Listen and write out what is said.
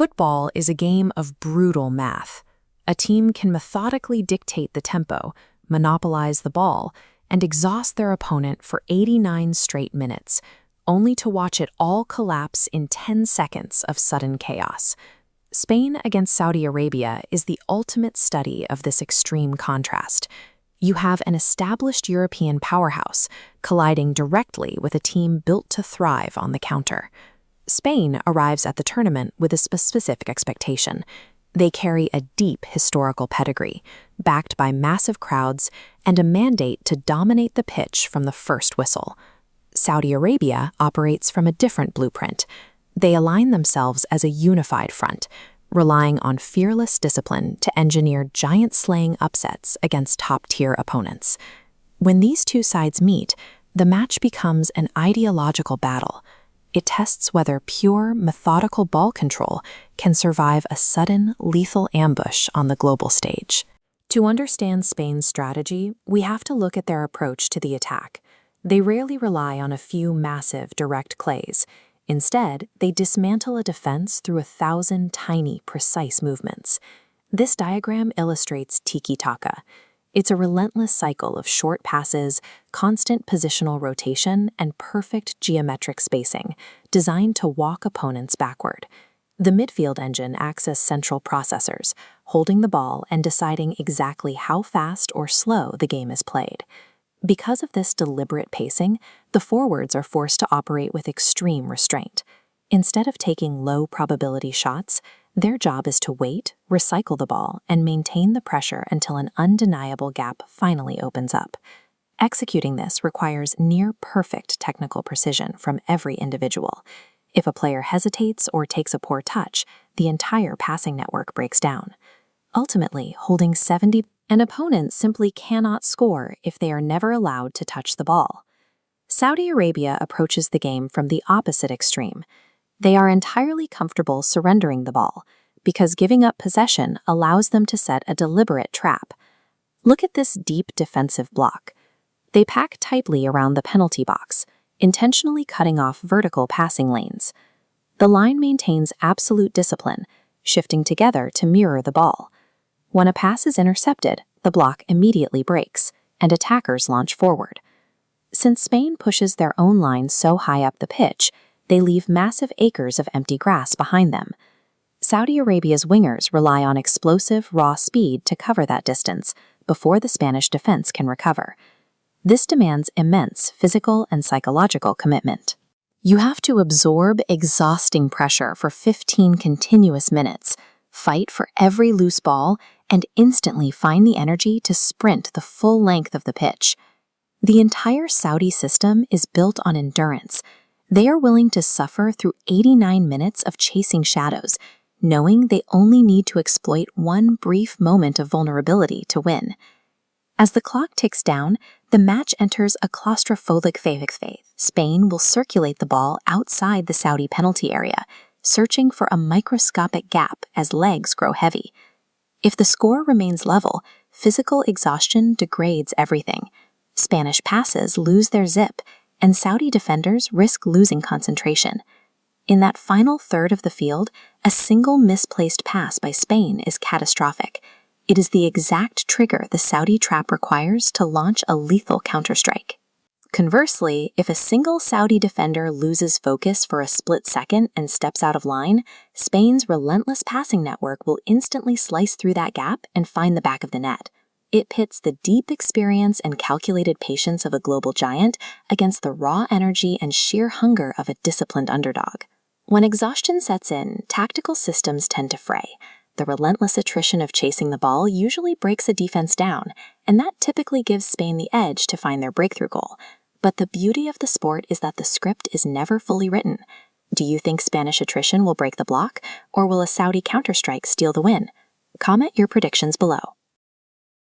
Football is a game of brutal math. A team can methodically dictate the tempo, monopolize the ball, and exhaust their opponent for 89 straight minutes, only to watch it all collapse in 10 seconds of sudden chaos. Spain against Saudi Arabia is the ultimate study of this extreme contrast. You have an established European powerhouse colliding directly with a team built to thrive on the counter. Spain arrives at the tournament with a specific expectation. They carry a deep historical pedigree, backed by massive crowds and a mandate to dominate the pitch from the first whistle. Saudi Arabia operates from a different blueprint. They align themselves as a unified front, relying on fearless discipline to engineer giant-slaying upsets against top-tier opponents. When these two sides meet, the match becomes an ideological battle. It tests whether pure, methodical ball control can survive a sudden, lethal ambush on the global stage. To understand Spain's strategy, we have to look at their approach to the attack. They rarely rely on a few massive, direct plays. Instead, they dismantle a defense through 1,000 tiny, precise movements. This diagram illustrates tiki-taka. It's a relentless cycle of short passes, constant positional rotation, and perfect geometric spacing, designed to walk opponents backward. The midfield engine acts as central processors, holding the ball and deciding exactly how fast or slow the game is played. Because of this deliberate pacing, the forwards are forced to operate with extreme restraint. Instead of taking low-probability shots, their job is to wait, recycle the ball, and maintain the pressure until an undeniable gap finally opens up. Executing this requires near-perfect technical precision from every individual. If a player hesitates or takes a poor touch, the entire passing network breaks down. Ultimately, holding 70, an opponent simply cannot score if they are never allowed to touch the ball. Saudi Arabia approaches the game from the opposite extreme. They are entirely comfortable surrendering the ball, because giving up possession allows them to set a deliberate trap. Look at this deep defensive block. They pack tightly around the penalty box, intentionally cutting off vertical passing lanes. The line maintains absolute discipline, shifting together to mirror the ball. When a pass is intercepted, the block immediately breaks, and attackers launch forward. Since Spain pushes their own line so high up the pitch, they leave massive acres of empty grass behind them. Saudi Arabia's wingers rely on explosive, raw speed to cover that distance before the Spanish defense can recover. This demands immense physical and psychological commitment. You have to absorb exhausting pressure for 15 continuous minutes, fight for every loose ball, and instantly find the energy to sprint the full length of the pitch. The entire Saudi system is built on endurance. They are willing to suffer through 89 minutes of chasing shadows, knowing they only need to exploit one brief moment of vulnerability to win. As the clock ticks down, the match enters a claustrophobic phase. Spain will circulate the ball outside the Saudi penalty area, searching for a microscopic gap as legs grow heavy. If the score remains level, physical exhaustion degrades everything. Spanish passes lose their zip, and Saudi defenders risk losing concentration. In that final third of the field, a single misplaced pass by Spain is catastrophic. It is the exact trigger the Saudi trap requires to launch a lethal counterstrike. Conversely, if a single Saudi defender loses focus for a split second and steps out of line, Spain's relentless passing network will instantly slice through that gap and find the back of the net. It pits the deep experience and calculated patience of a global giant against the raw energy and sheer hunger of a disciplined underdog. When exhaustion sets in, tactical systems tend to fray. The relentless attrition of chasing the ball usually breaks a defense down, and that typically gives Spain the edge to find their breakthrough goal. But the beauty of the sport is that the script is never fully written. Do you think Spanish attrition will break the block, or will a Saudi counterstrike steal the win? Comment your predictions below.